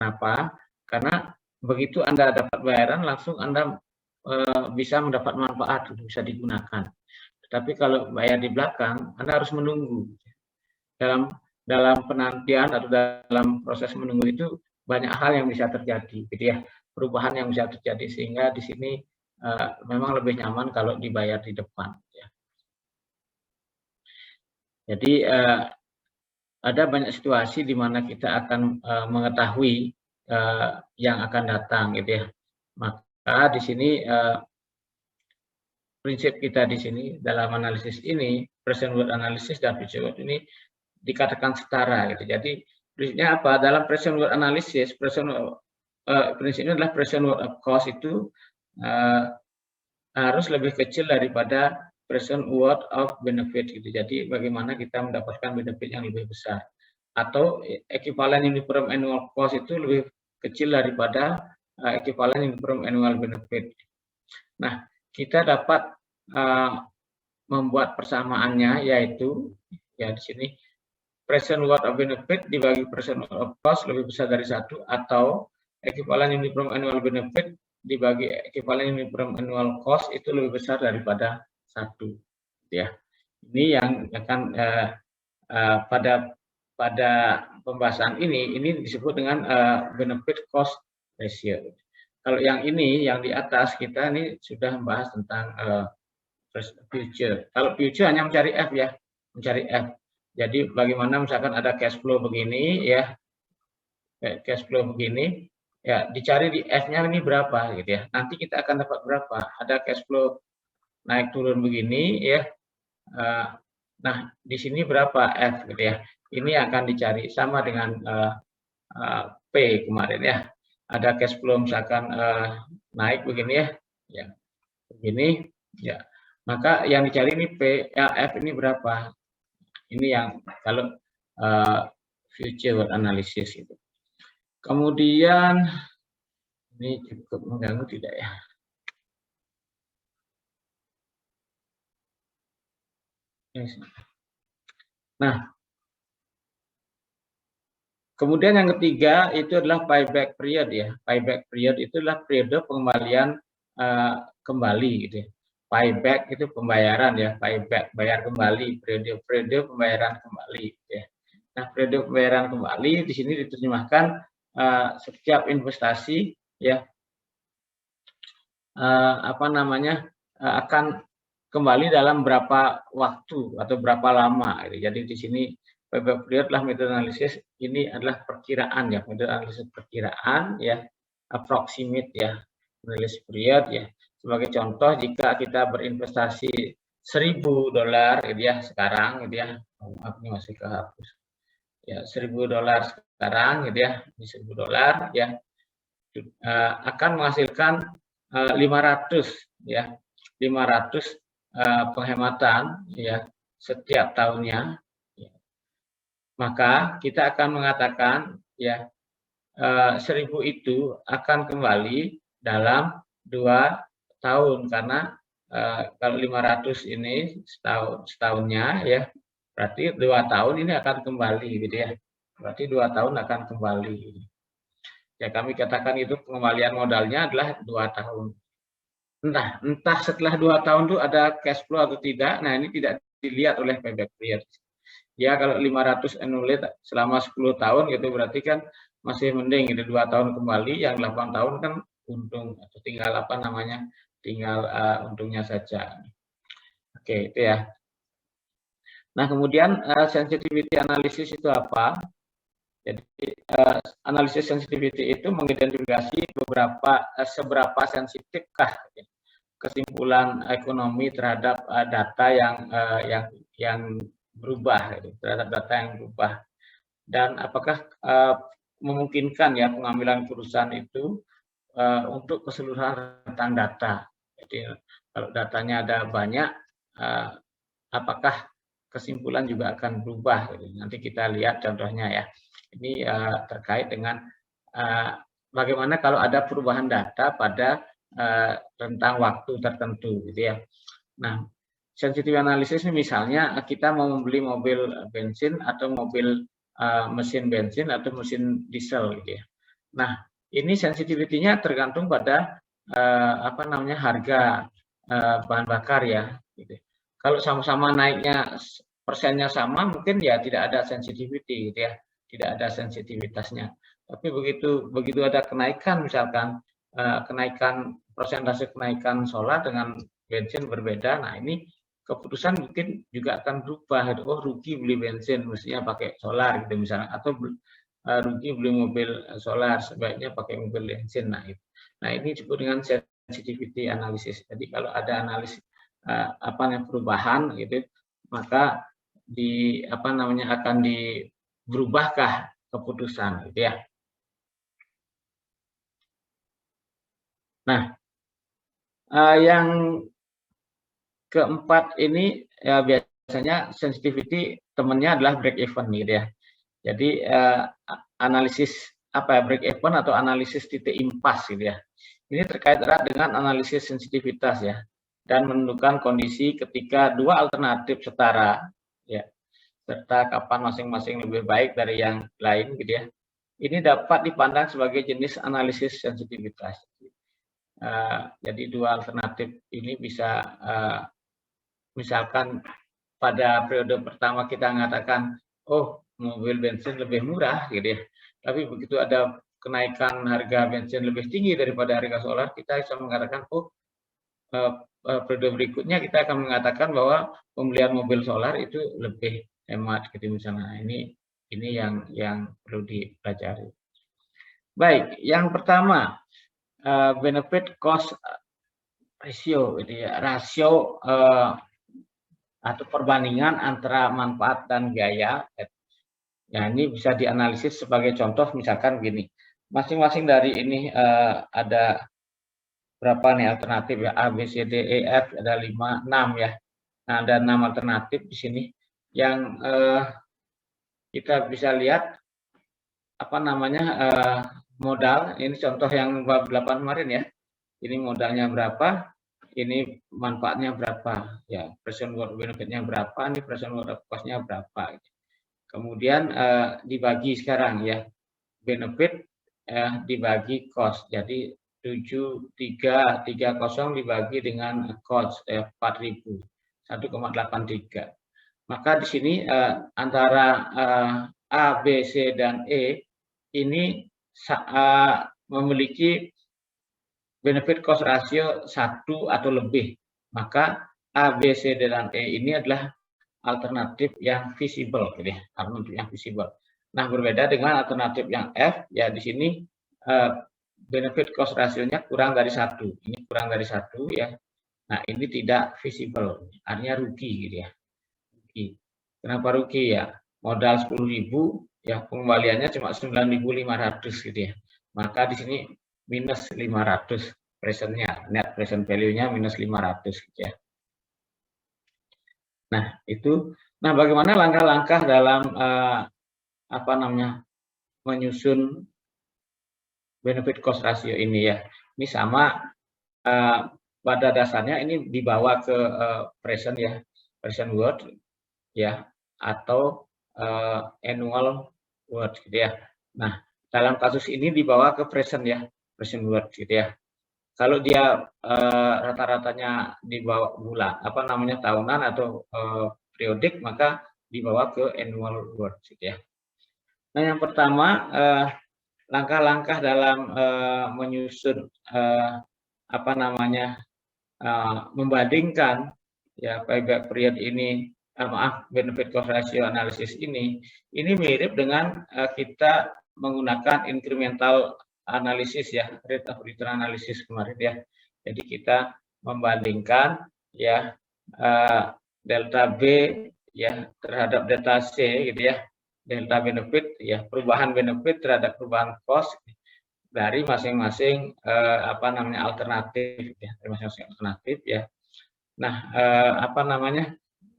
Kenapa? Karena begitu Anda dapat bayaran, langsung Anda bisa mendapat manfaat, bisa digunakan. Tapi kalau bayar di belakang, Anda harus menunggu. Dalam penantian atau dalam proses menunggu itu banyak hal yang bisa terjadi, gitu ya, perubahan yang bisa terjadi, sehingga di sini memang lebih nyaman kalau dibayar di depan. Ya. Jadi ada banyak situasi di mana kita akan mengetahui yang akan datang, gitu ya. Maka di sini prinsip kita di sini dalam analisis ini, present world analysis dan future world ini dikatakan setara, gitu. Jadi prinsipnya apa? Dalam present world analysis, prinsipnya adalah present world of cost itu harus lebih kecil daripada present world of benefit, gitu. Jadi bagaimana kita mendapatkan benefit yang lebih besar, atau equivalent uniform annual cost itu lebih kecil daripada equivalent uniform annual benefit. Nah, kita dapat membuat persamaannya, yaitu ya di sini present worth of benefit dibagi present worth of cost lebih besar dari 1, atau equivalent uniform annual benefit dibagi equivalent uniform annual cost itu lebih besar daripada 1. Ya, ini yang akan pada pembahasan ini disebut dengan benefit cost ratio. Kalau yang ini, yang di atas, kita ini sudah membahas tentang future. Kalau future hanya mencari F, ya, mencari F. Jadi bagaimana misalkan ada cash flow begini, ya, cash flow begini, ya, dicari di F-nya ini berapa, gitu ya. Nanti kita akan dapat berapa. Ada cash flow naik turun begini, ya. Nah, di sini berapa F, gitu ya. Ini akan dicari sama dengan P kemarin, ya. Ada cash flow misalkan naik begini, ya, begini, ya. Maka yang dicari ini P, ya, F ini berapa? Ini yang kalau future analysis itu. Kemudian ini cukup mengganggu tidak ya? Nah, kemudian yang ketiga itu adalah payback period, ya. Payback period itu adalah periode pengembalian kembali, gitu ya. Payback itu pembayaran, ya. Payback bayar kembali, periode pembayaran kembali, gitu ya. Nah, periode pembayaran kembali di sini diterjemahkan setiap investasi, ya, akan kembali dalam berapa waktu atau berapa lama, gitu. Jadi di sini payback period adalah metode analisis, ini adalah perkiraan, ya, metode analisis perkiraan, ya, approximate, ya, analisis period, ya. Sebagai contoh, jika kita berinvestasi $1.000, gitu ya, sekarang, gitu ya, maaf ini masih kehapus, ya, $1.000 sekarang, gitu ya, ini $1.000, ya, akan menghasilkan 500, ya, 500 penghematan, ya, setiap tahunnya. Ya. Maka kita akan mengatakan, ya, 1.000 itu akan kembali dalam 2 tahun, karena kalau 500 ini setahunnya, ya, berarti 2 tahun ini akan kembali, gitu ya. Berarti 2 tahun akan kembali. Ya, kami katakan itu pengembalian modalnya adalah 2 tahun. Entah setelah 2 tahun itu ada cash flow atau tidak, nah ini tidak dilihat oleh payback period. Ya, kalau 500 annualized selama 10 tahun gitu berarti kan masih mending, itu 2 tahun kembali, yang 8 tahun kan untung, atau tinggal tinggal untungnya saja. Oke, itu ya. Nah, kemudian sensitivity analysis itu apa? Jadi analisis sensitivity itu mengidentifikasi seberapa sensitifkah kesimpulan ekonomi terhadap data yang berubah, gitu, terhadap data yang berubah, dan apakah memungkinkan, ya, pengambilan keputusan itu untuk keseluruhan tentang data. Jadi kalau datanya ada banyak, apakah kesimpulan juga akan berubah, gitu. Nanti kita lihat contohnya, ya. Ini terkait dengan bagaimana kalau ada perubahan data pada rentang waktu tertentu, gitu ya. Nah, sensitivity analysis ini misalnya kita mau membeli mobil bensin atau mobil mesin bensin atau mesin diesel, gitu ya. Nah, ini sensitivity-nya tergantung pada harga bahan bakar ya. Gitu. Kalau sama-sama naiknya persennya sama, mungkin ya tidak ada sensitivity, gitu ya, tidak ada sensitivitasnya. Tapi begitu ada kenaikan, misalkan kenaikan persentase kenaikan solar dengan bensin berbeda, nah ini keputusan mungkin juga akan berubah. Oh, rugi beli bensin, mestinya pakai solar gitu misalnya, atau rugi beli mobil solar, sebaiknya pakai mobil bensin. Nah, ini disebut dengan sensitivity analysis. Jadi kalau ada analisis perubahan gitu, maka akan berubahkah keputusan gitu ya. Nah, yang keempat ini ya biasanya sensitivity temannya adalah break even gitu ya. Jadi analisis break even atau analisis titik impas gitu ya. Ini terkait erat dengan analisis sensitivitas ya, dan menentukan kondisi ketika dua alternatif setara ya, serta kapan masing-masing lebih baik dari yang lain gitu ya. Ini dapat dipandang sebagai jenis analisis sensitivitas. Jadi dua alternatif ini bisa misalkan pada periode pertama kita mengatakan, oh mobil bensin lebih murah gitu ya. Tapi begitu ada kenaikan harga bensin lebih tinggi daripada harga solar, kita bisa mengatakan, oh periode berikutnya kita akan mengatakan bahwa pembelian mobil solar itu lebih hemat gitu misalnya. Ini yang perlu dipelajari. Baik, yang pertama benefit cost ratio, gitu ya, rasio atau perbandingan antara manfaat dan biaya. Nah, ini bisa dianalisis sebagai contoh, misalkan gini, masing-masing dari ini ada berapa nih alternatif ya, A, B, C, D, E, F, ada 5, 6 ya. Nah, ada 6 alternatif di sini yang kita bisa lihat modal. Ini contoh yang bab 8 kemarin ya. Ini modalnya berapa, ini manfaatnya berapa, ya present worth benefit-nya berapa, ini present worth cost-nya berapa. Kemudian dibagi sekarang ya, benefit dibagi cost. Jadi 7330 dibagi dengan cost 4.000, 1,83. Maka di sini antara A, B, C, dan E ini memiliki benefit cost ratio 1 atau lebih. Maka A, B, C, D, dan E ini adalah alternatif yang visible, gitu ya, alternatif yang visible. Nah, berbeda dengan alternatif yang F, ya di sini benefit cost rasionya kurang dari 1. Ini kurang dari 1 ya. Nah, ini tidak visible, artinya rugi gitu ya. Rugi. Kenapa rugi ya? Modal 10.000 ya, pengembaliannya cuma 9.500 gitu ya. Maka di sini minus 500 presentnya, net present value-nya minus 500 gitu ya. Nah, itu. Nah, bagaimana langkah-langkah dalam menyusun benefit cost ratio ini ya. Ini sama pada dasarnya ini dibawa ke present ya, present worth ya, atau annual worth gitu ya. Nah, dalam kasus ini dibawa ke present ya, present worth gitu ya. Kalau dia rata-ratanya dibawa bulan, tahunan atau periodik, maka dibawa ke annual worth gitu ya. Nah, yang pertama langkah-langkah dalam menyusun membandingkan ya payback period ini, benefit cost ratio analysis ini mirip dengan kita menggunakan incremental analisis ya, rate of return analysis kemarin ya. Jadi kita membandingkan ya delta B ya terhadap delta C gitu ya, delta benefit ya, perubahan benefit terhadap perubahan cost dari masing-masing alternatif ya, dari masing-masing alternatif ya. Nah,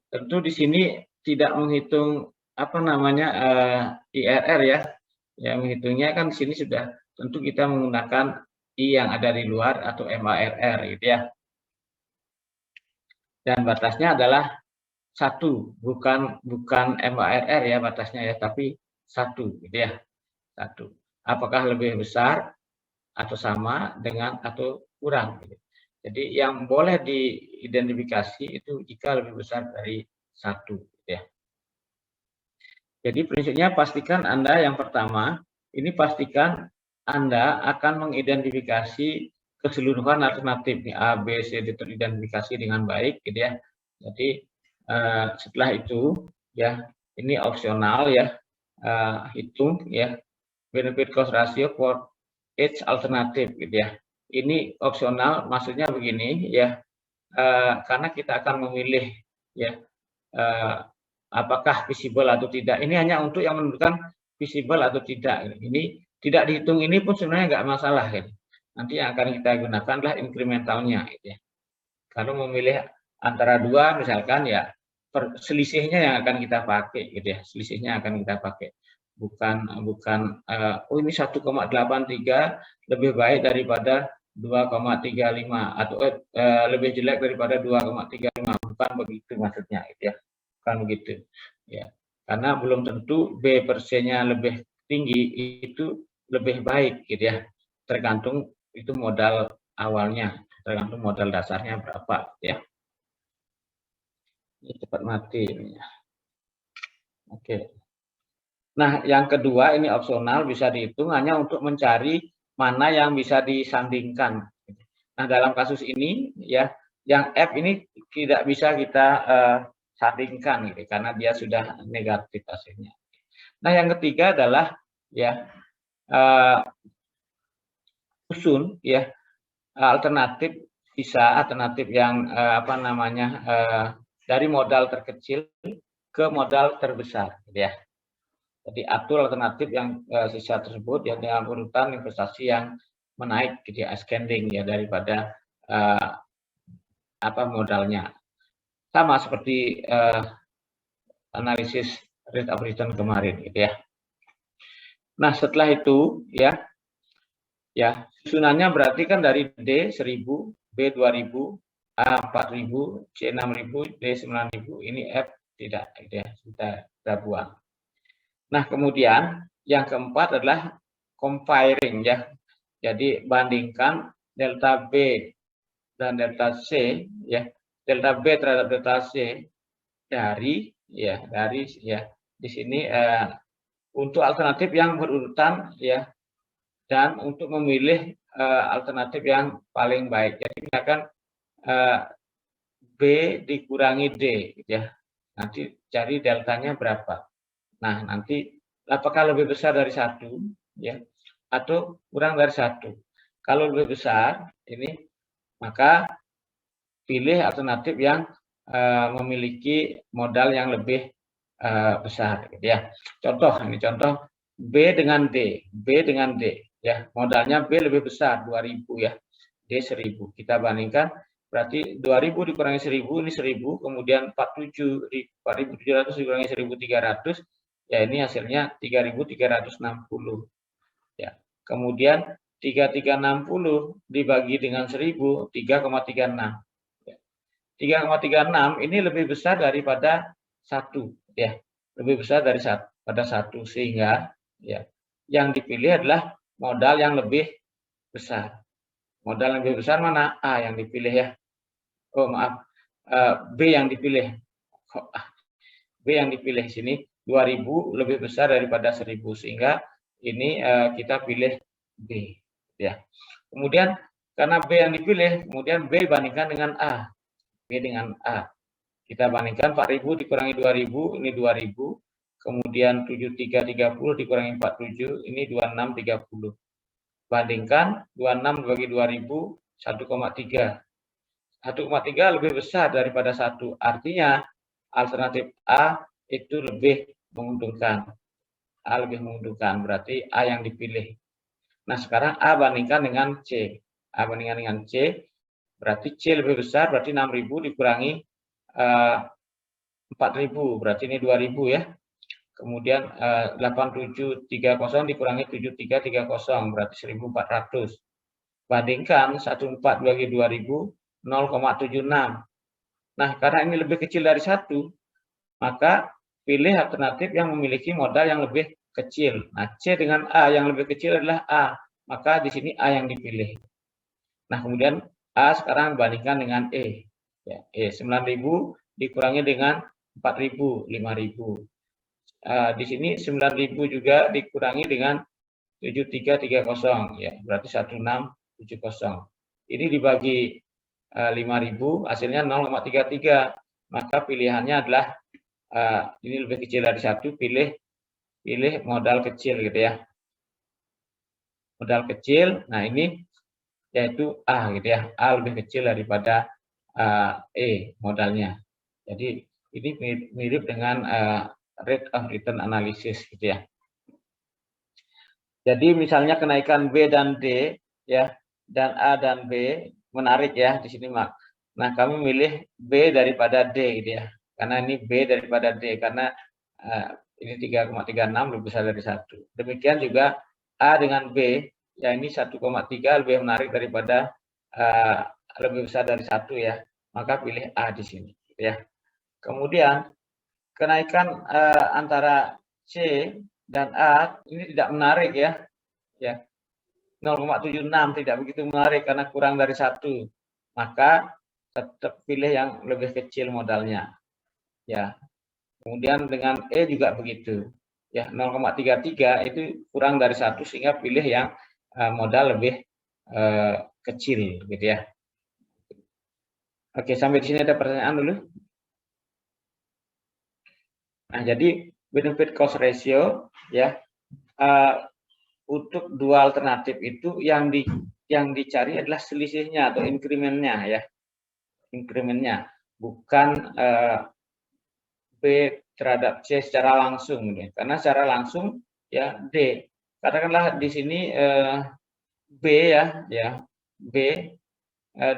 tentu di sini tidak menghitung IRR ya. Ya, menghitungnya kan di sini sudah tentu kita menggunakan I yang ada di luar atau MARR gitu ya. Dan batasnya adalah 1, bukan MARR ya batasnya ya, tapi 1 gitu ya. 1. apakah lebih besar atau sama dengan atau kurang. Jadi yang boleh diidentifikasi itu jika lebih besar dari 1. Ya. Jadi prinsipnya pastikan Anda yang pertama, ini pastikan Anda akan mengidentifikasi keseluruhan alternatif A, B, C teridentifikasi dengan baik, gitu ya. Jadi setelah itu ya ini opsional ya, hitung ya benefit cost ratio for each alternative, gitu ya. Ini opsional, maksudnya begini ya, karena kita akan memilih ya apakah visible atau tidak. Ini hanya untuk yang menentukan visible atau tidak. Ini tidak dihitung ini pun sebenarnya nggak masalah. Gitu. Nanti yang akan kita gunakan adalah incrementalnya. Gitu ya. Kalau memilih antara dua, misalkan ya selisihnya yang akan kita pakai. Gitu ya. Selisihnya akan kita pakai. Bukan oh ini 1,83 lebih baik daripada 2,35 atau lebih jelek daripada 2,35, bukan begitu maksudnya, gitu ya. Bukan begitu, ya. Karena belum tentu B per C-nya lebih tinggi itu lebih baik, gitu ya. Tergantung itu modal awalnya, tergantung modal dasarnya berapa, ya. Ini cepat mati. Oke. Nah, yang kedua ini opsional, bisa dihitung hanya untuk mencari mana yang bisa disandingkan. Nah, dalam kasus ini ya, yang F ini tidak bisa kita sandingkan gitu, karena dia sudah negatif hasilnya. Nah, yang ketiga adalah ya susun ya alternatif yang dari modal terkecil ke modal terbesar, gitu ya. Jadi atur alternatif yang sisa tersebut ya dengan urutan investasi yang menaik, gitu ya, ascending ya daripada modalnya. Sama seperti analisis rate of return kemarin, gitu ya. Nah, setelah itu ya susunannya berarti kan dari D 1000, B 2000, A 4000, C 6000, D 9000, ini F tidak, gitu ya, kita buang. Nah, kemudian yang keempat adalah comparing ya. Jadi bandingkan delta B dan delta C ya. Delta B terhadap delta C dari di sini untuk alternatif yang berurutan ya, dan untuk memilih alternatif yang paling baik. Jadi misalkan B dikurangi D, gitu ya. Nanti cari deltanya berapa. Nah, nanti apakah lebih besar dari 1 ya atau kurang dari 1. Kalau lebih besar ini, maka pilih alternatif yang memiliki modal yang lebih besar, gitu ya. Contoh B dengan D ya, modalnya B lebih besar 2000 ya, D 1000. Kita bandingkan berarti 2000 dikurangi 1000 ini 1000, kemudian 4700 dikurangi 1300 ya, ini hasilnya 3360 ya. Kemudian 3360 dibagi dengan 1000 3,36 ya. 3,36 ini lebih besar daripada 1 ya, lebih besar daripada 1, sehingga ya yang dipilih adalah modal yang lebih besar. Modal yang lebih besar mana? A yang dipilih ya. Oh maaf, B yang dipilih. B yang dipilih sini 2000 lebih besar daripada 1000, sehingga ini kita pilih B ya. Kemudian karena B yang dipilih, kemudian B bandingkan dengan A. B dengan A. Kita bandingkan 4000 dikurangi 2000 ini 2000, kemudian 7330 dikurangi 47 ini 2630. Bandingkan 26 dibagi 2000 1,3. 1,3 lebih besar daripada 1. Artinya alternatif A itu lebih menguntungkan. A lebih menguntungkan, berarti A yang dipilih. Nah, sekarang A bandingkan dengan C. A bandingkan dengan C, berarti C lebih besar, berarti 6000 dikurangi 4000, berarti ini 2000 ya. Kemudian 8730 dikurangi 7330, berarti 1400. Bandingkan 14 bagi 2000, 0,76. Nah, karena ini lebih kecil dari 1, maka pilih alternatif yang memiliki modal yang lebih kecil. Nah, C dengan A yang lebih kecil adalah A, maka di sini A yang dipilih. Nah, kemudian A sekarang bandingkan dengan E. Ya, 9.000 dikurangi dengan 4.000, 5.000. Di sini 9.000 juga dikurangi dengan 7.330, ya, berarti 1670. Ini dibagi 5.000, hasilnya 0,33. Maka pilihannya adalah ini lebih kecil dari 1, pilih modal kecil gitu ya. Modal kecil, nah ini yaitu A gitu ya. A lebih kecil daripada E modalnya. Jadi ini mirip dengan rate of return analysis gitu ya. Jadi misalnya kenaikan B dan D ya, dan A dan B menarik ya di sini Mak. Nah, kami milih B daripada D gitu ya. Karena ini B daripada D karena ini 3,36 lebih besar dari 1. Demikian juga A dengan B, ya ini 1,3 lebih menarik daripada lebih besar dari 1 ya. Maka pilih A di sini gitu ya. Kemudian kenaikan antara C dan A ini tidak menarik ya. 0,76 tidak begitu menarik karena kurang dari 1. Maka tetap pilih yang lebih kecil modalnya. Ya. Kemudian dengan E juga begitu. Ya, 0,33 itu kurang dari 1 sehingga pilih yang modal lebih kecil gitu ya. Oke, sampai di sini ada pertanyaan dulu. Nah, jadi benefit cost ratio ya untuk dua alternatif itu yang dicari adalah selisihnya atau increment-nya ya. Increment-nya bukan B terhadap C secara langsung ya. Karena secara langsung ya D. Katakanlah di sini B ya B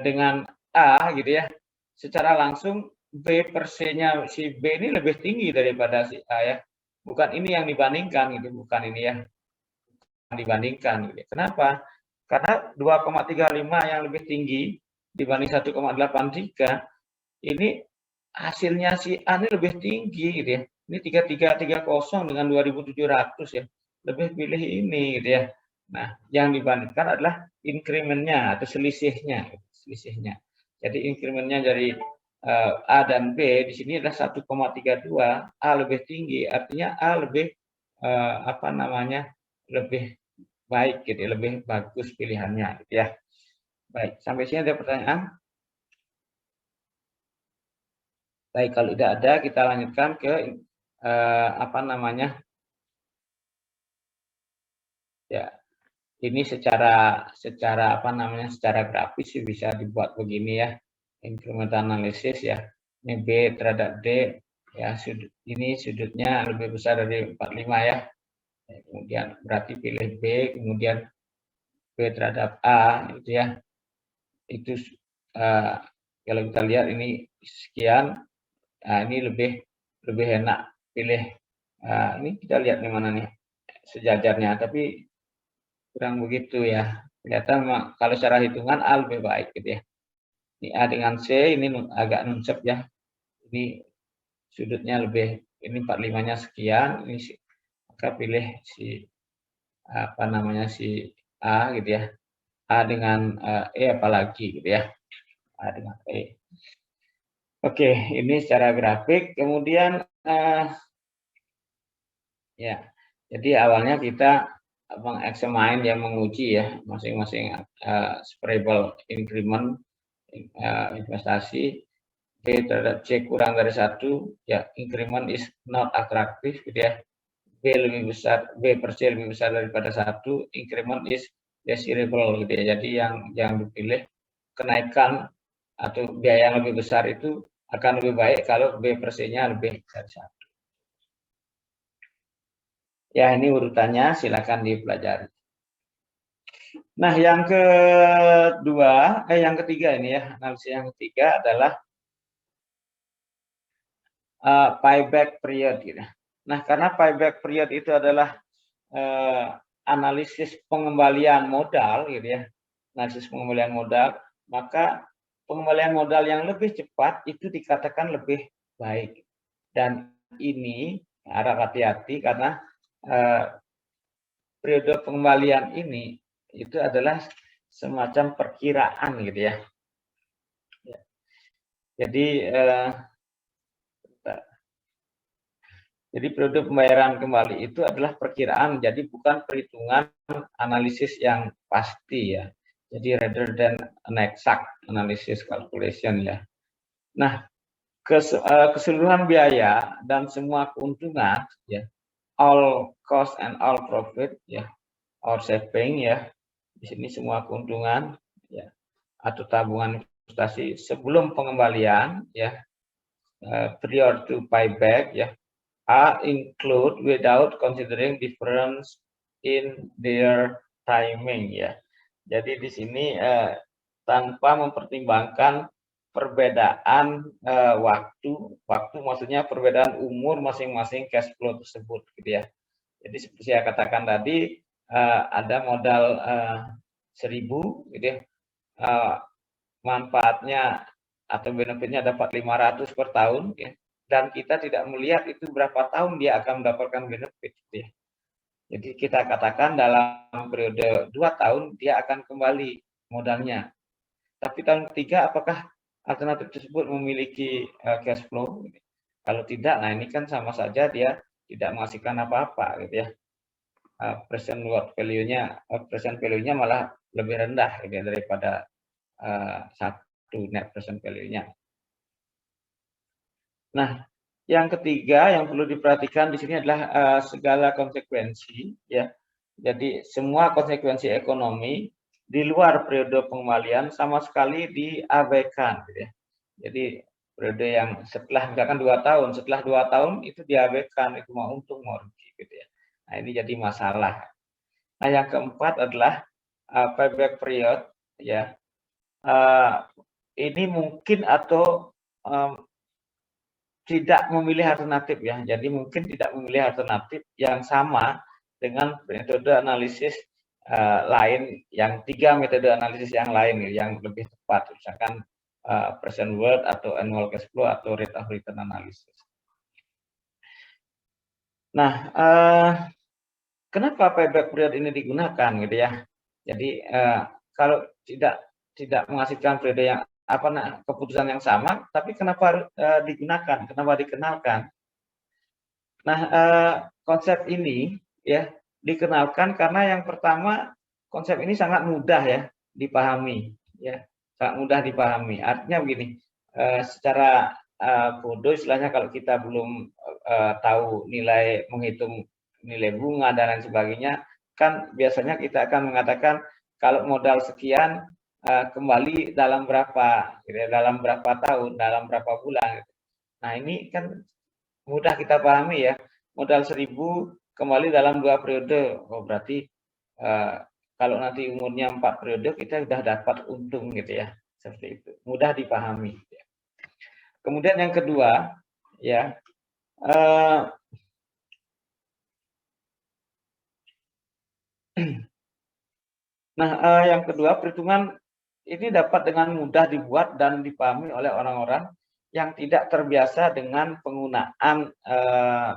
dengan A gitu ya. Secara langsung B per C-nya si B ini lebih tinggi daripada si A ya. Bukan ini yang dibandingkan gitu, bukan ini ya. Dibandingkan gitu. Kenapa? Karena 2,35 yang lebih tinggi dibanding 1,83 ini hasilnya si A ini lebih tinggi gitu ya. Ini 3330 dengan 2.700 ya. Lebih pilih ini gitu ya. Nah, yang dibandingkan adalah increment-nya atau selisihnya. Jadi increment-nya dari A dan B di sini adalah 1,32, A lebih tinggi, artinya A lebih lebih baik gitu, lebih bagus pilihannya gitu ya. Baik, sampai sini ada pertanyaan? Baik, kalau tidak ada kita lanjutkan ke ya. Ini secara secara grafis sih bisa dibuat begini ya. Incremental analysis ya. Ini B terhadap D ya, ini sudutnya lebih besar dari 45 ya. Kemudian berarti pilih B, kemudian B terhadap A itu ya. Itu kalau kita lihat ini sekian. Nah, ini lebih enak pilih. Ini kita lihat di mana nih sejajarnya, tapi kurang begitu ya. Ternyata kalau secara hitungan A lebih baik gitu ya. Ini A dengan C ini agak nunsep ya. Ini sudutnya lebih, ini 45-nya sekian, ini maka pilih si si A gitu ya. A dengan E apalagi gitu ya. A dengan E. Oke, ini secara grafik. Kemudian ya, jadi awalnya kita mengeksamin yang menguji ya masing-masing spreadable increment investasi. B terhadap C kurang dari 1 ya, increment is not attractive gitu ya. B lebih besar, B per C lebih besar daripada 1, increment is desirable gitu ya. Jadi yang dipilih kenaikan atau biaya yang lebih besar itu akan lebih baik kalau B per C-nya lebih dari 1. Ya, ini urutannya, silakan dipelajari. Nah, yang ketiga ini ya, analisis yang ketiga adalah payback period gitu. Nah, karena payback period itu adalah analisis pengembalian modal gitu ya. Analisis pengembalian modal, maka pengembalian modal yang lebih cepat itu dikatakan lebih baik. Dan ini harap hati-hati karena periode pengembalian ini itu adalah semacam perkiraan gitu ya. Jadi periode pembayaran kembali itu adalah perkiraan, jadi bukan perhitungan analisis yang pasti ya. Jadi rather than an exact analysis calculation ya. Nah, keseluruhan biaya dan semua keuntungan ya, all cost and all profit ya, or saving ya. Di sini semua keuntungan ya atau tabungan investasi sebelum pengembalian ya, prior to payback ya, are include without considering difference in their timing ya. Jadi di sini tanpa mempertimbangkan perbedaan waktu maksudnya perbedaan umur masing-masing cash flow tersebut gitu ya. Jadi seperti saya katakan tadi ada modal 1.000 gitu ya. Manfaatnya atau benefitnya dapat 500 per tahun ya. Dan kita tidak melihat itu berapa tahun dia akan mendapatkan benefit gitu ya. Jadi kita katakan dalam periode 2 tahun dia akan kembali modalnya. Tapi tahun ketiga apakah alternatif tersebut memiliki cash flow? Kalau tidak, nah ini kan sama saja dia tidak menghasilkan apa-apa gitu ya. Present worth value-nya, present value-nya malah lebih rendah gitu ya, daripada satu net present value-nya. Nah, yang ketiga yang perlu diperhatikan di sini adalah segala konsekuensi ya. Jadi semua konsekuensi ekonomi di luar periode pengembalian sama sekali diabaikan gitu ya. Jadi periode yang setelah misalkan 2 tahun, setelah 2 tahun itu diabaikan, itu mau untung mau rugi gitu ya. Nah, ini jadi masalah. Nah, yang keempat adalah payback period ya. Ini mungkin atau tidak memilih alternatif ya. Jadi mungkin tidak memilih alternatif yang sama dengan metode analisis lain, yang 3 metode analisis yang lain yang lebih tepat, misalkan present worth atau annual cash flow atau rate of return analysis. Nah, kenapa payback period ini digunakan gitu ya? Jadi kalau tidak menghasilkan periode yang keputusan yang sama, tapi kenapa digunakan? Kenapa dikenalkan? Nah, konsep ini ya dikenalkan karena yang pertama konsep ini sangat mudah ya dipahami, ya sangat mudah dipahami. Artinya begini, secara bodoh istilahnya kalau kita belum tahu menghitung nilai bunga dan lain sebagainya, kan biasanya kita akan mengatakan kalau modal sekian kembali dalam berapa, dalam berapa tahun, dalam berapa bulan. Nah ini kan mudah kita pahami ya, modal 1.000 kembali dalam 2 periode. Oh berarti kalau nanti umurnya 4 periode kita sudah dapat untung gitu ya, seperti itu. Mudah dipahami. Kemudian yang kedua ya, yang kedua perhitungan ini dapat dengan mudah dibuat dan dipahami oleh orang-orang yang tidak terbiasa dengan penggunaan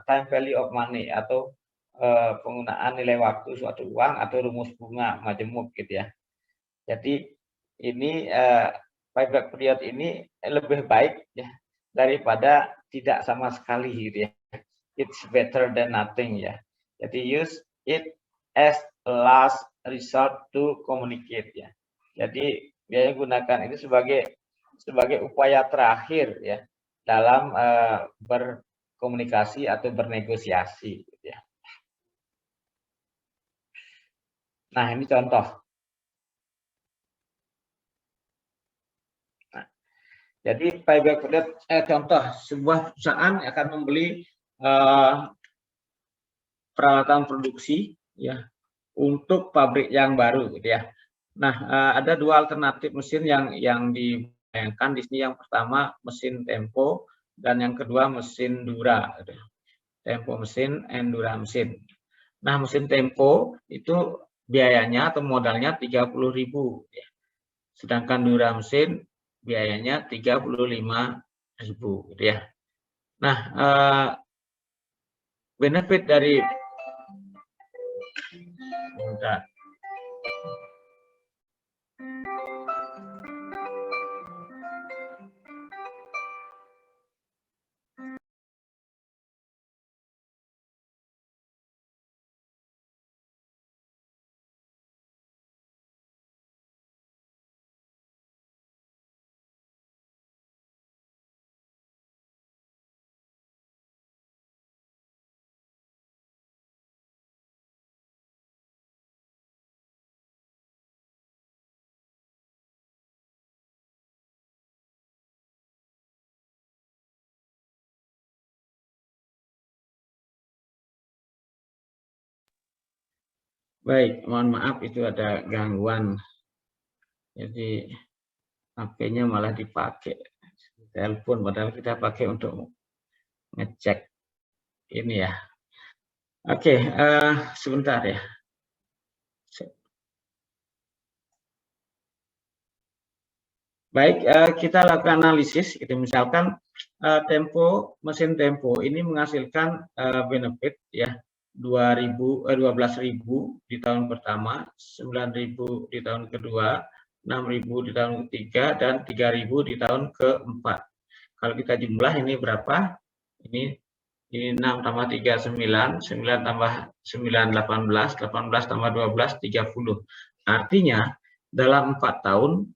time value of money atau penggunaan nilai waktu suatu uang atau rumus bunga majemuk gitu ya. Jadi ini payback period ini lebih baik ya daripada tidak sama sekali gitu ya. It's better than nothing ya. Jadi use it as a last resort to communicate ya. Jadi dia gunakan ini sebagai upaya terakhir ya dalam berkomunikasi atau bernegosiasi gitu ya. Nah, ini contoh. Nah, jadi payback period contoh sebuah perusahaan akan membeli peralatan produksi ya untuk pabrik yang baru gitu ya. Nah, ada 2 alternatif mesin yang dibayangkan di sini. Yang pertama mesin tempo dan yang kedua mesin dura. Gitu. Tempo mesin, endura mesin. Nah, mesin tempo itu biayanya atau modalnya 30.000 ya. Sedangkan dura mesin biayanya 35.000 gitu ya. Nah, benefit dari sebentar. Baik, mohon maaf itu ada gangguan. Jadi HP-nya malah dipakai telepon, padahal kita pakai untuk ngecek ini ya. Oke, sebentar ya. Baik, kita lakukan analisis. Gitu. Misalkan mesin Tempo ini menghasilkan benefit ya 12.000 di tahun pertama, 9.000 di tahun kedua, 6.000 di tahun ketiga, dan 3.000 di tahun keempat. Kalau kita jumlah ini berapa? Ini 6 tambah 3, 9, 9 tambah 9, 18, 18 tambah 12, 30. Artinya, dalam 4 tahun,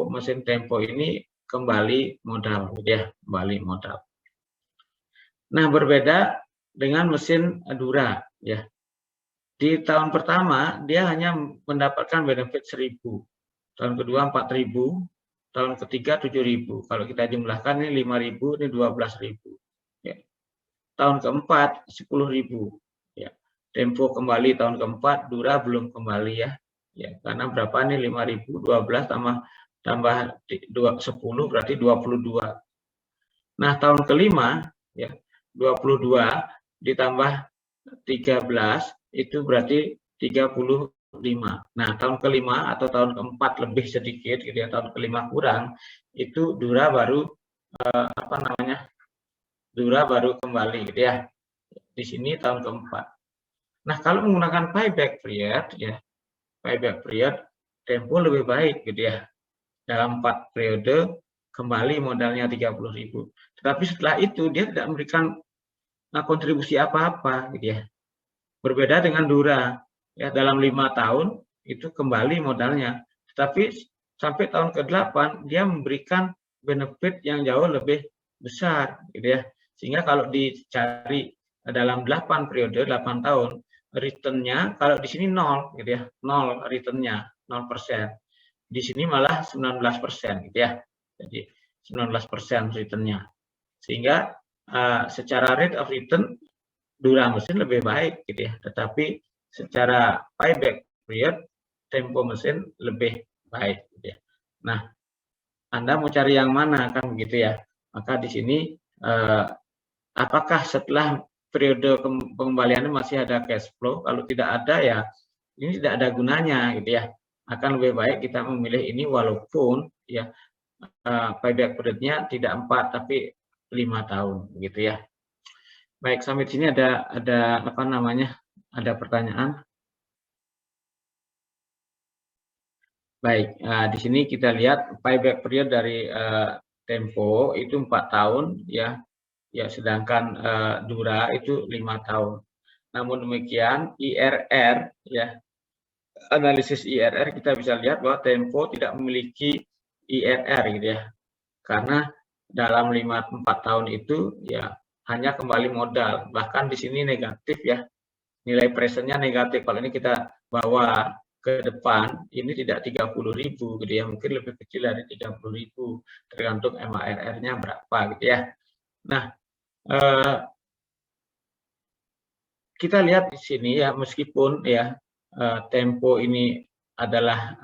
mesin Tempo ini kembali modal, ya, kembali modal. Nah, berbeda dengan mesin Dura, ya. Di tahun pertama, dia hanya mendapatkan benefit 1.000. Tahun kedua 4.000, tahun ketiga 7.000. Kalau kita jumlahkan ini 5.000, ini 12.000. Ya. Tahun keempat 10.000. Ya. Tempo kembali tahun keempat, Dura belum kembali ya. Ya, karena berapa nih 5.000, 12 tambah 10 berarti 22. Nah, tahun kelima ya 22 ditambah 13 itu berarti 35. Nah, tahun kelima atau tahun keempat lebih sedikit gitu ya, tahun kelima kurang, itu Dura baru Dura baru kembali gitu ya. Di sini tahun keempat. Nah, kalau menggunakan payback period ya, payback period Tempo lebih baik gitu ya. Dalam 4 periode kembali modalnya 30.000. Tetapi setelah itu dia tidak memberikan kontribusi apa-apa gitu ya. Berbeda dengan Dura ya, dalam 5 tahun itu kembali modalnya. Tetapi sampai tahun ke-8 dia memberikan benefit yang jauh lebih besar gitu ya. Sehingga kalau dicari dalam 8 periode, 8 tahun, return-nya kalau di sini 0 gitu ya. 0 return-nya, 0%. Di sini malah 19% gitu ya. Jadi 19% return-nya. Sehingga secara rate of return Dura mesin lebih baik gitu ya. Tetapi secara payback period Tempo mesin lebih baik gitu ya. Nah, Anda mau cari yang mana kan begitu ya. Maka di sini apakah setelah periode pengembaliannya masih ada cash flow? Kalau tidak ada ya ini tidak ada gunanya gitu ya. Akan lebih baik kita memilih ini walaupun ya payback periodnya tidak 4 tapi 5 tahun gitu ya. Baik, sampai di sini ada apa namanya? Ada pertanyaan? Baik, di sini kita lihat payback period dari Tempo itu 4 tahun ya. Ya, sedangkan Dura itu 5 tahun. Namun demikian IRR ya, analisis IRR kita bisa lihat bahwa Tempo tidak memiliki IRR gitu ya. Karena dalam 4 tahun itu ya hanya kembali modal, bahkan di sini negatif ya, nilai presentnya negatif. Kalau ini kita bawa ke depan, ini tidak 30.000 gitu ya, mungkin lebih kecil dari 30.000, tergantung MARR-nya berapa gitu ya. Nah, kita lihat di sini ya, meskipun ya Tempo ini adalah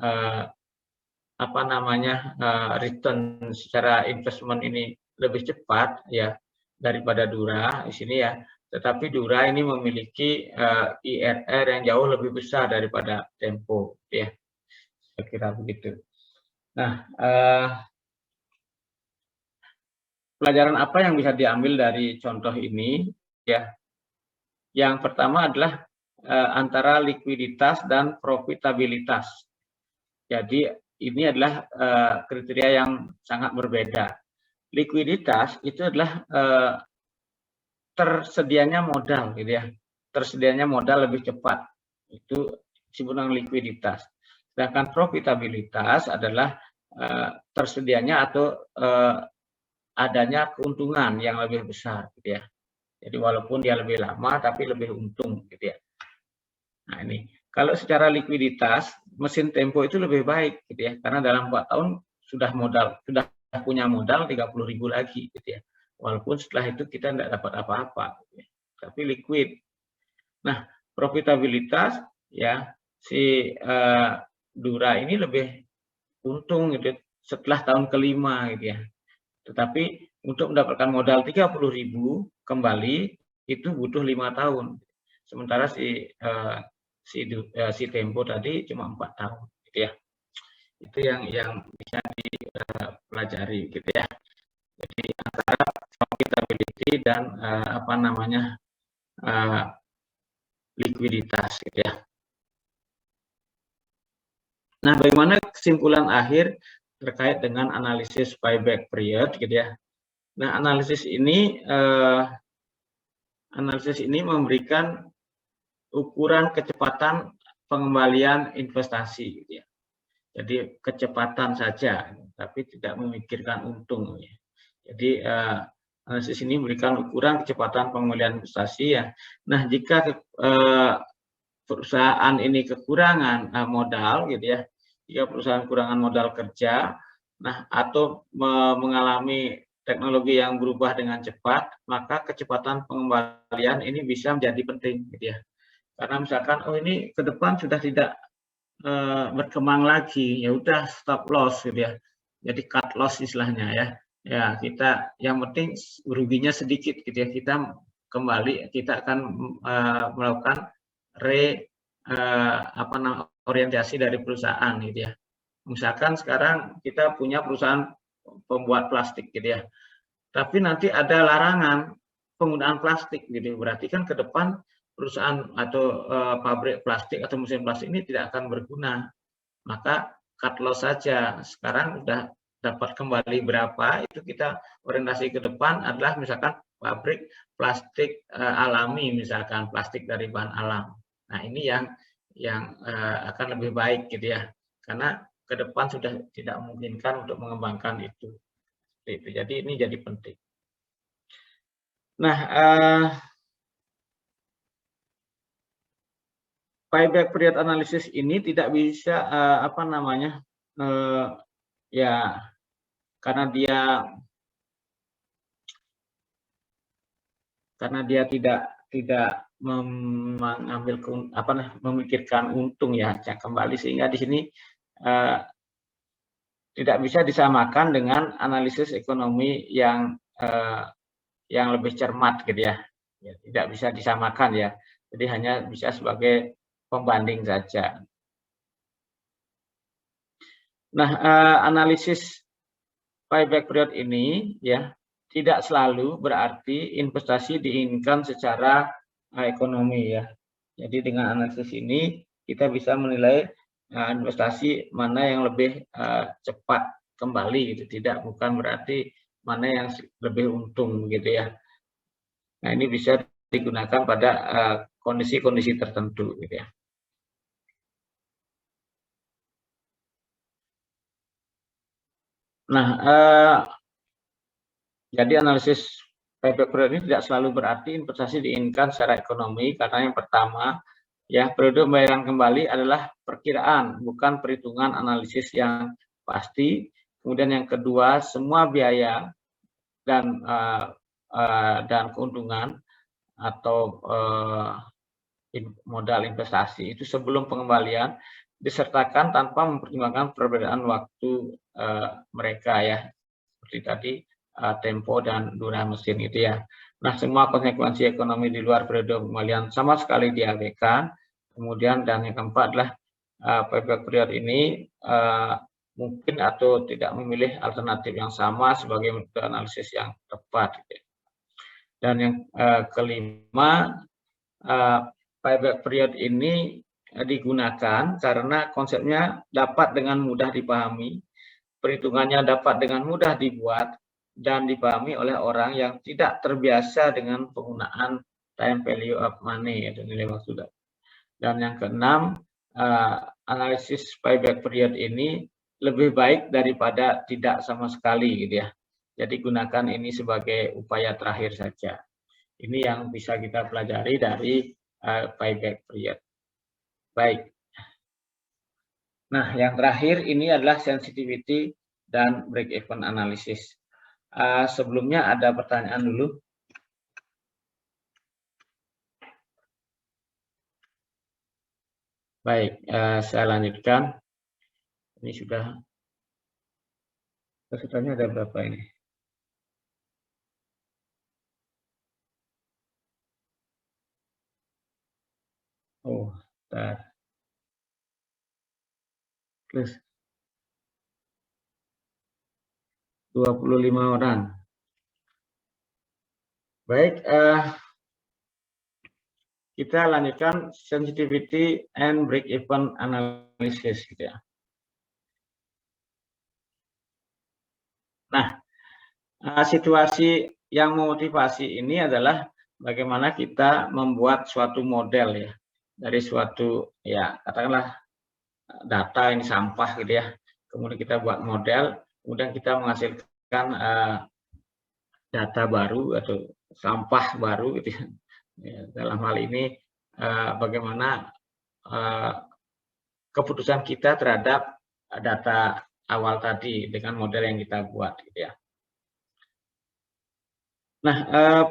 apa namanya return secara investment ini lebih cepat ya daripada Dura di sini ya, tetapi Dura ini memiliki IRR yang jauh lebih besar daripada Tempo ya, saya kira begitu. Nah, pelajaran apa yang bisa diambil dari contoh ini ya? Yang pertama adalah antara likuiditas dan profitabilitas. Jadi ini adalah kriteria yang sangat berbeda. Likuiditas itu adalah tersedianya modal, gitu ya. Tersedianya modal lebih cepat. Itu disebut dengan likuiditas. Sedangkan profitabilitas adalah tersedianya atau adanya keuntungan yang lebih besar, gitu ya. Jadi walaupun dia lebih lama, tapi lebih untung, gitu ya. Nah ini, kalau secara likuiditas, mesin Tempo itu lebih baik, gitu ya, karena dalam 4 tahun sudah punya modal 30.000 lagi, gitu ya. Walaupun setelah itu kita tidak dapat apa-apa, gitu ya, tapi liquid. Nah, profitabilitas ya si Dura ini lebih untung, gitu, setelah tahun kelima, gitu ya. Tetapi untuk mendapatkan modal 30.000 kembali itu butuh 5 tahun. Sementara si Tempo tadi cuma 4 tahun, gitu ya. Itu yang bisa dipelajari, gitu ya. Jadi antara profitability dan likuiditas, gitu ya. Nah, bagaimana kesimpulan akhir terkait dengan analisis payback period, gitu ya. Nah, analisis ini memberikan ukuran kecepatan pengembalian investasi, gitu ya. Jadi kecepatan saja, tapi tidak memikirkan untung, ya. Jadi analisis ini memberikan ukuran kecepatan pengembalian investasi, ya. Nah, jika perusahaan ini kekurangan modal, gitu ya, jika perusahaan kekurangan modal kerja, nah atau mengalami teknologi yang berubah dengan cepat, maka kecepatan pengembalian ini bisa menjadi penting, gitu ya. Karena misalkan, oh ini ke depan sudah tidak berkembang lagi, ya udah stop loss, gitu ya. Jadi cut loss istilahnya, ya. Ya kita yang penting ruginya sedikit, gitu ya. Kita akan melakukan orientasi dari perusahaan, gitu ya. Misalkan sekarang kita punya perusahaan pembuat plastik, gitu ya. Tapi nanti ada larangan penggunaan plastik, gitu. Berarti kan ke depan perusahaan atau pabrik plastik atau mesin plastik ini tidak akan berguna. Maka cut loss saja. Sekarang sudah dapat kembali berapa, itu kita orientasi ke depan adalah misalkan pabrik plastik alami, misalkan plastik dari bahan alam. Nah, ini yang akan lebih baik, gitu ya. Karena ke depan sudah tidak memungkinkan untuk mengembangkan itu. Jadi ini jadi penting. Nah, payback period analysis ini tidak bisa ya karena dia tidak memikirkan untung, ya, kembali, sehingga di sini tidak bisa disamakan dengan analisis ekonomi yang lebih cermat, gitu ya. Tidak bisa disamakan, ya. Jadi hanya bisa sebagai pembanding saja. Nah, analisis payback period ini, ya, tidak selalu berarti investasi diinginkan secara ekonomi, ya. Jadi dengan analisis ini kita bisa menilai investasi mana yang lebih cepat kembali, gitu. Bukan berarti mana yang lebih untung, gitu ya. Nah, ini bisa digunakan pada kondisi-kondisi tertentu, gitu ya. Nah, jadi analisis payback period ini tidak selalu berarti investasi diinginkan secara ekonomi, karena yang pertama, ya, periode pembayaran kembali adalah perkiraan, bukan perhitungan analisis yang pasti. Kemudian yang kedua, semua biaya dan keuntungan atau modal investasi itu sebelum pengembalian disertakan tanpa mempertimbangkan perbedaan waktu mereka, ya, seperti tadi Tempo dan Dura mesin, itu ya. Nah, semua konsekuensi ekonomi di luar periode pengembalian sama sekali diabaikan. Kemudian dan yang keempat adalah payback period ini mungkin atau tidak memilih alternatif yang sama sebagai metode analisis yang tepat, gitu. Dan yang kelima, payback period ini digunakan karena konsepnya dapat dengan mudah dipahami, perhitungannya dapat dengan mudah dibuat, dan dipahami oleh orang yang tidak terbiasa dengan penggunaan time value of money atau nilai waktu. Dan yang keenam, analisis payback period ini lebih baik daripada tidak sama sekali, gitu ya. Jadi gunakan ini sebagai upaya terakhir saja. Ini yang bisa kita pelajari dari payback period. Baik. Nah, yang terakhir ini adalah sensitivity dan break-even analysis. Sebelumnya ada pertanyaan dulu. Baik, saya lanjutkan. Ini sudah, pesertanya ada berapa ini? Oh, bentar. Terus 25 orang. Baik, kita lanjutkan sensitivity and break-even analysis, gitu ya. Nah, situasi yang memotivasi ini adalah bagaimana kita membuat suatu model ya, dari suatu ya katakanlah data ini sampah gitu ya, kemudian kita buat model, kemudian kita menghasilkan data baru atau sampah baru gitu ya. Dalam hal ini bagaimana keputusan kita terhadap data awal tadi dengan model yang kita buat gitu ya. Nah,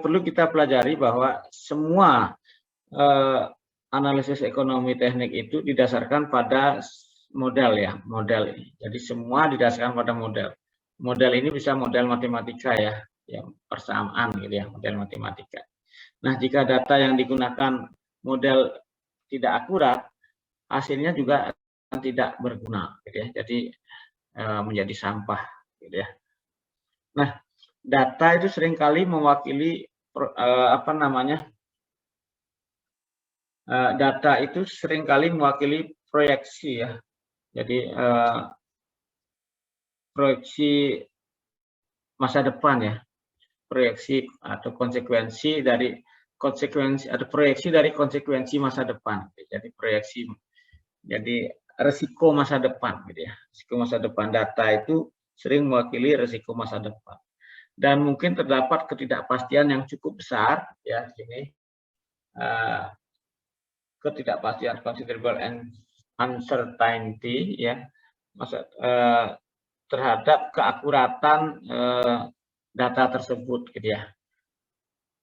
perlu kita pelajari bahwa semua analisis ekonomi teknik itu didasarkan pada model ya, model. Jadi semua didasarkan pada model. Model ini bisa model matematika ya, yang persamaan gitu ya, model matematika. Nah, jika data yang digunakan model tidak akurat, hasilnya juga tidak berguna gitu ya. Jadi menjadi sampah gitu ya. Nah, data itu seringkali mewakili data itu seringkali mewakili proyeksi ya. Jadi proyeksi masa depan ya, proyeksi atau konsekuensi dari konsekuensi masa depan. Jadi proyeksi, jadi resiko masa depan gitu ya. Risiko masa depan, data itu sering mewakili risiko masa depan. Dan mungkin terdapat ketidakpastian yang cukup besar ya di sini. Ketidakpastian considerable and uncertainty ya, terhadap keakuratan data tersebut gitu ya.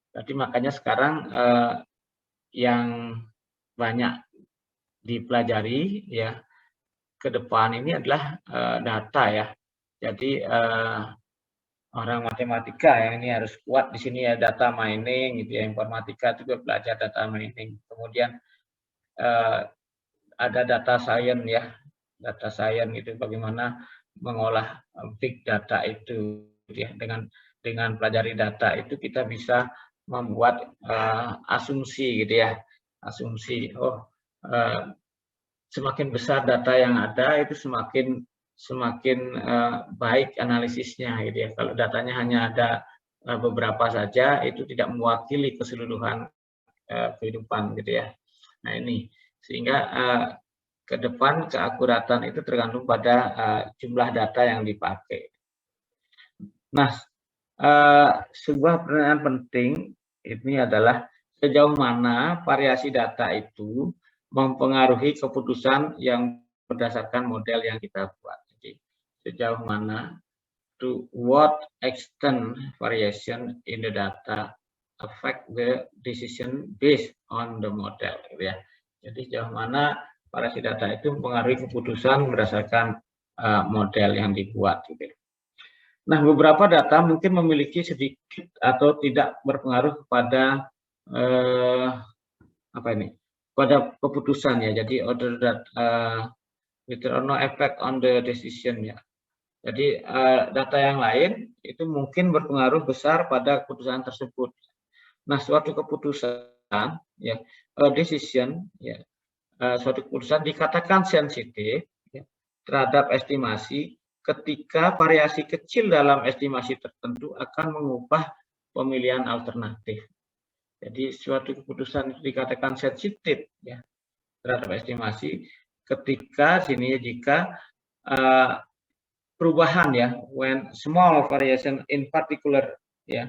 Jadi makanya sekarang yang banyak dipelajari ya ke depan ini adalah data ya. Jadi orang matematika yang ini harus kuat di sini ya, data mining gitu ya, informatika juga belajar data mining. Kemudian ada data science ya, data science itu bagaimana mengolah big data itu ya. Dengan pelajari data itu kita bisa membuat asumsi gitu ya, asumsi semakin besar data yang ada itu semakin baik analisisnya gitu ya. Kalau datanya hanya ada beberapa saja itu tidak mewakili keseluruhan kehidupan gitu ya. Nah ini sehingga ke depan keakuratan itu tergantung pada jumlah data yang dipakai. Nah, sebuah pertanyaan penting ini adalah sejauh mana variasi data itu mempengaruhi keputusan yang berdasarkan model yang kita buat. Jadi sejauh mana, to what extent variation in the data affect the decision based on the model, gitu ya. Jadi sejauh mana variasi data itu mempengaruhi keputusan berdasarkan model yang dibuat, gitu. Nah, beberapa data mungkin memiliki sedikit atau tidak berpengaruh kepada pada keputusan ya. Jadi other that no effect on the decision ya. Jadi data yang lain itu mungkin berpengaruh besar pada keputusan tersebut. Nah, suatu keputusan ya decision, ya, suatu keputusan dikatakan sensitif ya, terhadap estimasi ketika variasi kecil dalam estimasi tertentu akan mengubah pemilihan alternatif. Jadi suatu keputusan itu dikatakan sensitif ya terhadap estimasi ketika sini jika perubahan ya, when small variation in particular ya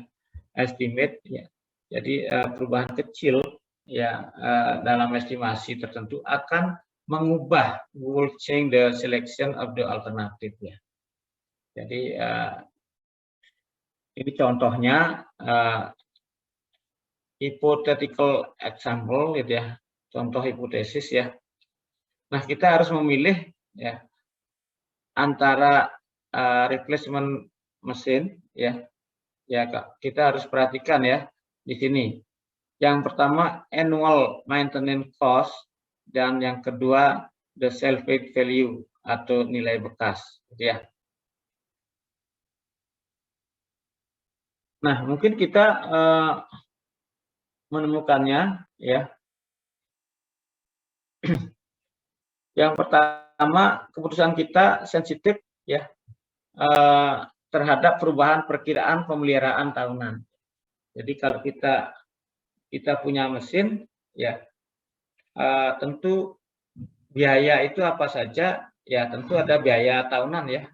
estimate ya, jadi perubahan kecil ya dalam estimasi tertentu akan mengubah, will change the selection of the alternative ya. Jadi ini contohnya hypothetical example gitu ya, contoh hipotesis ya. Nah, kita harus memilih ya antara replacement mesin ya. Ya, kita harus perhatikan ya di sini. Yang pertama annual maintenance cost dan yang kedua the salvage value atau nilai bekas gitu ya. Nah, mungkin kita menemukannya ya. Yang pertama, keputusan kita sensitif ya terhadap perubahan perkiraan pemeliharaan tahunan. Jadi kalau kita punya mesin ya tentu biaya itu apa saja ya, tentu ada biaya tahunan ya.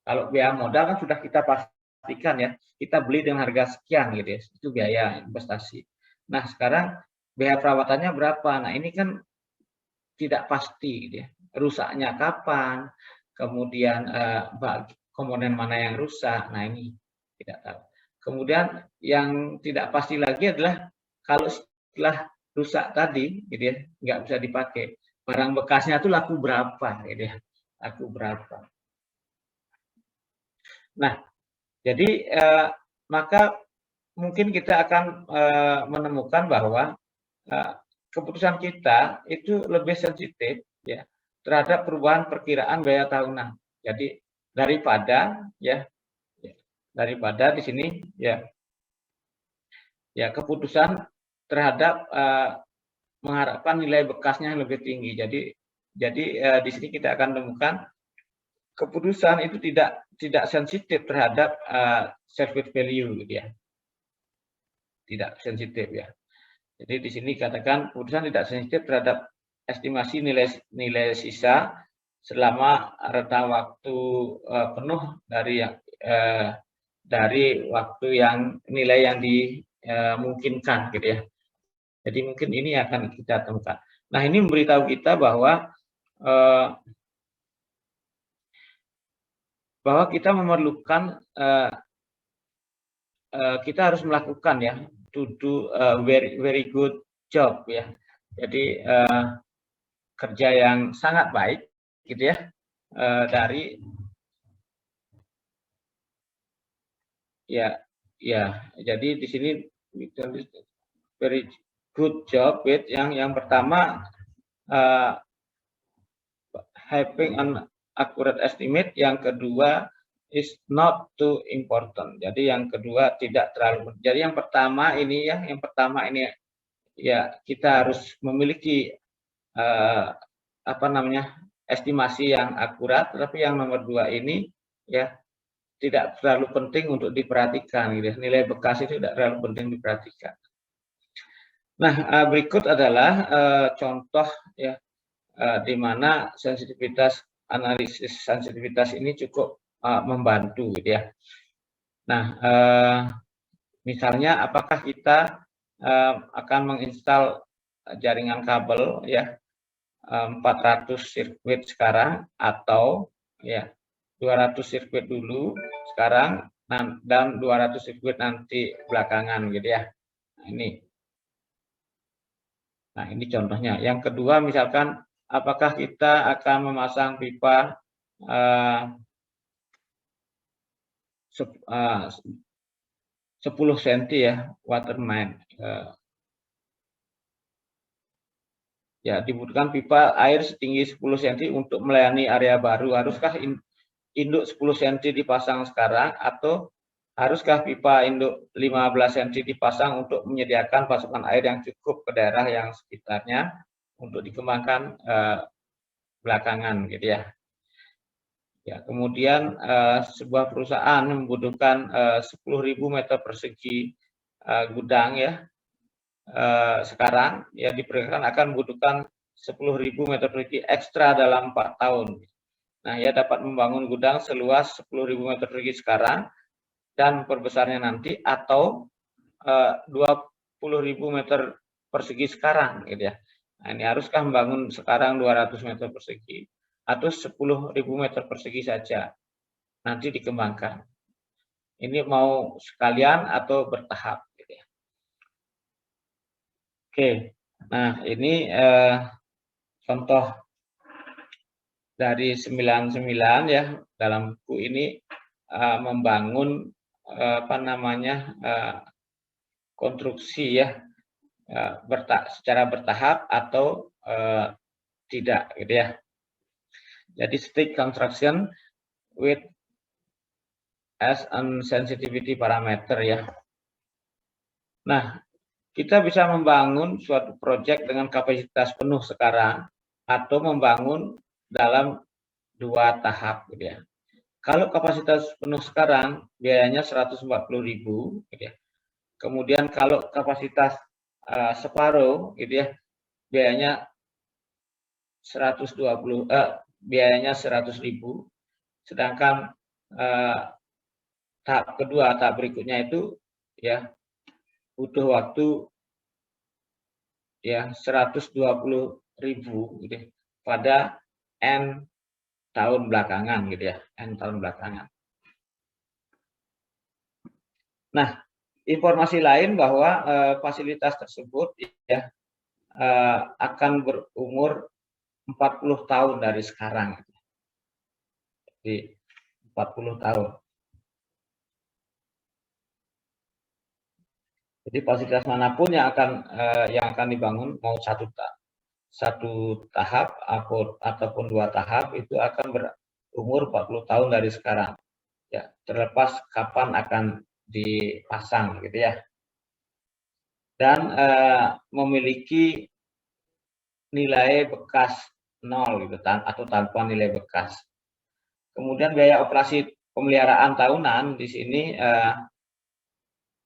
Kalau biaya modal kan sudah kita pastikan ya, kita beli dengan harga sekian gitu ya, itu biaya investasi. Nah, sekarang biaya perawatannya berapa? Nah, ini kan tidak pasti gitu ya. Rusaknya kapan, kemudian komponen mana yang rusak, nah ini tidak tahu. Kemudian yang tidak pasti lagi adalah kalau setelah rusak tadi gitu ya, nggak bisa dipakai, barang bekasnya itu laku berapa gitu ya, laku berapa. Nah, jadi maka mungkin kita akan menemukan bahwa keputusan kita itu lebih sensitif ya terhadap perubahan perkiraan biaya tahunan. Jadi daripada di sini ya keputusan terhadap mengharapkan nilai bekasnya yang lebih tinggi. Jadi di sini kita akan temukan keputusan itu tidak sensitif terhadap salvage value gitu ya. Tidak sensitif ya. Jadi di sini katakan keputusan tidak sensitif terhadap estimasi nilai sisa selama rentang waktu penuh dari waktu yang nilai yang dimungkinkan gitu ya. Jadi mungkin ini akan kita temukan. Nah, ini memberitahu kita bahwa kita memerlukan kita harus melakukan ya to do very good job ya. Jadi kerja yang sangat baik gitu ya dari jadi di sini very good job with yang pertama having an accurate estimate, yang kedua is not too important. Jadi yang kedua tidak terlalu. Jadi yang pertama ini ya kita harus memiliki estimasi yang akurat, tapi yang nomor dua ini ya tidak terlalu penting untuk diperhatikan gitu. Nilai bekas itu tidak terlalu penting diperhatikan. Nah, berikut adalah contoh ya di mana analisis sensitivitas ini cukup membantu gitu ya. Nah, misalnya apakah kita akan menginstal jaringan kabel ya 400 sirkuit sekarang atau ya 200 sirkuit dulu sekarang dan 200 sirkuit nanti belakangan gitu ya. Nah, ini contohnya. Yang kedua misalkan apakah kita akan memasang pipa 10 cm ya water main. Ya, dibutuhkan pipa air setinggi 10 cm untuk melayani area baru. Haruskah induk 10 cm dipasang sekarang atau Haruskah pipa induk 15 cm dipasang untuk menyediakan pasokan air yang cukup ke daerah yang sekitarnya untuk dikembangkan belakangan gitu ya. Ya, kemudian sebuah perusahaan membutuhkan 10.000 meter persegi gudang ya. Sekarang ya diperkirakan akan membutuhkan 10.000 meter persegi ekstra dalam 4 tahun. Nah, ia dapat membangun gudang seluas 10.000 meter persegi sekarang dan perbesarnya nanti, atau 20.000 meter persegi sekarang gitu ya. Nah, ini haruskah membangun sekarang 200 meter persegi atau 10.000 meter persegi saja nanti dikembangkan. Ini mau sekalian atau bertahap gitu ya. Oke. Nah, ini contoh dari 99 ya, dalam buku ini membangun konstruksi ya, secara bertahap atau tidak gitu ya. Jadi stick construction with as an sensitivity parameter ya. Nah, kita bisa membangun suatu proyek dengan kapasitas penuh sekarang atau membangun dalam 2 tahap gitu ya. Kalau kapasitas penuh sekarang biayanya 140.000 gitu ya. Kemudian kalau kapasitas separuh gitu ya, biayanya 100.000, sedangkan tahap kedua, tahap berikutnya itu ya butuh waktu ya 120.000 gitu ya, pada N tahun belakangan gitu ya, N tahun belakangan. Nah, informasi lain bahwa fasilitas tersebut ya akan berumur 40 tahun dari sekarang. Jadi 40 tahun. Jadi fasilitas manapun yang akan dibangun, mau satu tahap ataupun 2 tahap, itu akan berumur 40 tahun dari sekarang. Ya, terlepas kapan akan dipasang gitu ya. Dan memiliki nilai bekas 0 gitu atau tanpa nilai bekas. Kemudian biaya operasi pemeliharaan tahunan di sini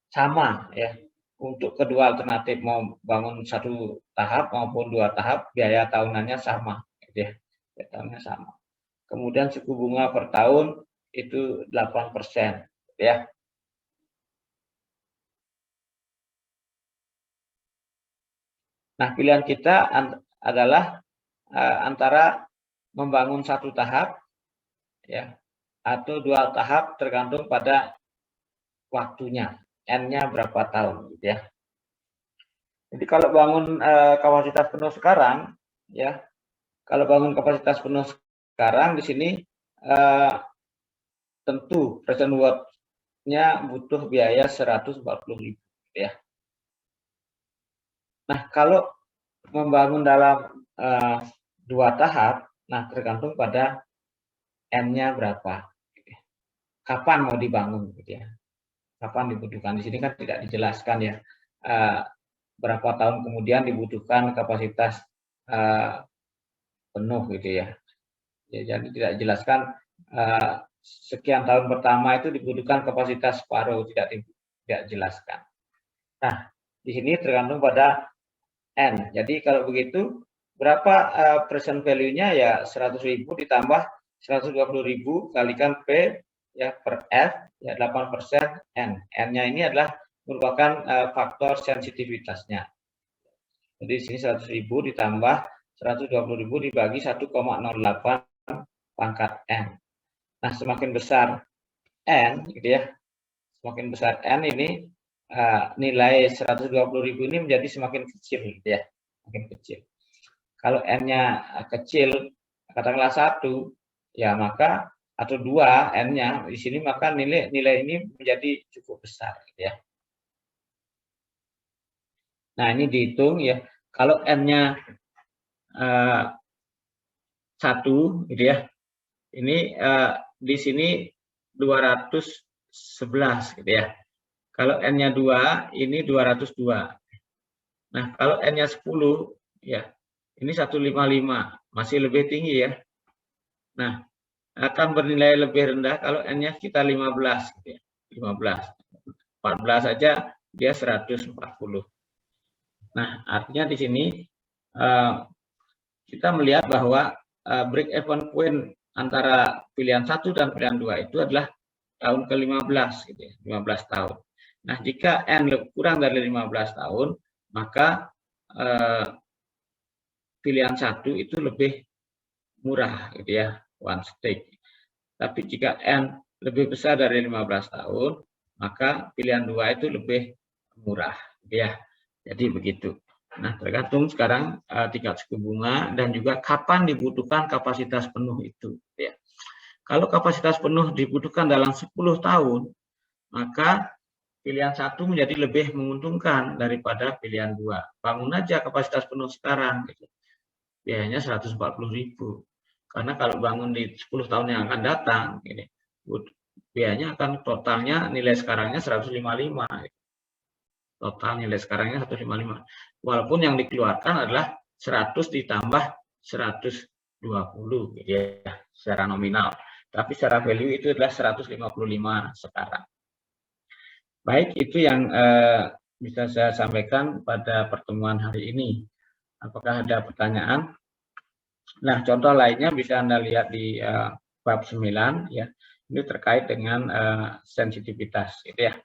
sama ya. Untuk kedua alternatif, mau bangun 1 tahap maupun 2 tahap, biaya tahunannya sama gitu ya. Biaya tahunannya sama. Kemudian suku bunga per tahun itu 8% ya. Nah, pilihan kita adalah antara membangun 1 tahap ya atau 2 tahap, tergantung pada waktunya, N-nya berapa tahun gitu ya. Jadi kalau bangun kapasitas penuh sekarang ya, kalau bangun kapasitas penuh sekarang di sini tentu present worth-nya butuh biaya 140.000 ya. Nah, kalau membangun dalam 2 tahap, nah tergantung pada N-nya berapa. Kapan mau dibangun gitu ya. Kapan dibutuhkan. Di sini kan tidak dijelaskan ya berapa tahun kemudian dibutuhkan kapasitas penuh gitu ya. Jadi tidak dijelaskan sekian tahun pertama itu dibutuhkan kapasitas separuh, tidak dijelaskan. Nah, di sini tergantung pada N. Jadi kalau begitu berapa present value-nya ya 100.000 ditambah 120.000 kalikan P ya per F ya 8% N. N-nya ini adalah merupakan faktor sensitivitasnya. Jadi di sini 100.000 ditambah 120.000 dibagi 1,08 pangkat N. Nah, semakin besar N gitu ya. Semakin besar N ini nilai 120.000 ini menjadi semakin kecil gitu ya. Semakin kecil. Kalau N-nya kecil, katakanlah 1, ya maka atau 2 N-nya di sini, maka nilai ini menjadi cukup besar gitu ya. Nah, ini dihitung ya. Kalau N-nya 1 gitu ya. Ini di sini 200 11 gitu ya. Kalau N-nya 2, ini 202. Nah, kalau N-nya 10, ya, ini 155, masih lebih tinggi ya. Nah, akan bernilai lebih rendah kalau N-nya kita 15, gitu ya. 15. 14 saja dia 140. Nah, artinya di sini kita melihat bahwa break even point antara pilihan 1 dan pilihan 2 itu adalah tahun ke-15 gitu ya, 15 tahun. Nah, jika N kurang dari 15 tahun, maka pilihan 1 itu lebih murah gitu ya, one stake. Tapi jika N lebih besar dari 15 tahun, maka pilihan 2 itu lebih murah gitu ya. Jadi begitu. Nah, tergantung sekarang tingkat suku bunga dan juga kapan dibutuhkan kapasitas penuh itu ya. Kalau kapasitas penuh dibutuhkan dalam 10 tahun, maka pilihan 1 menjadi lebih menguntungkan daripada pilihan 2. Bangun aja kapasitas penuh sekarang gitu. Biayanya 140.000. Karena kalau bangun di 10 tahun yang akan datang ini biayanya akan totalnya nilai sekarangnya 155. Total nilai sekarangnya 155. Walaupun yang dikeluarkan adalah 100 ditambah 120 gitu ya, secara nominal. Tapi secara value itu adalah 155 sekarang. Baik, itu yang bisa saya sampaikan pada pertemuan hari ini. Apakah ada pertanyaan? Nah, contoh lainnya bisa Anda lihat di bab 9 ya. Ini terkait dengan sensitivitas gitu ya.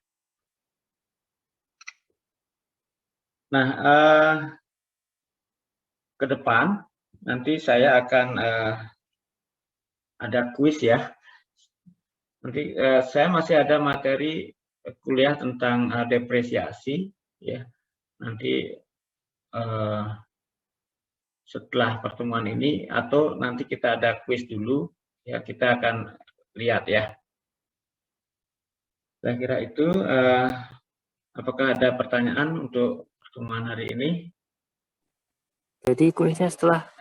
Nah, ke depan nanti saya akan ada kuis ya. Nanti saya masih ada materi kuliah tentang depresiasi ya. Nanti setelah pertemuan ini atau nanti kita ada kuis dulu ya, kita akan lihat ya. Saya kira itu apakah ada pertanyaan untuk pertemuan hari ini? Jadi kuisnya setelah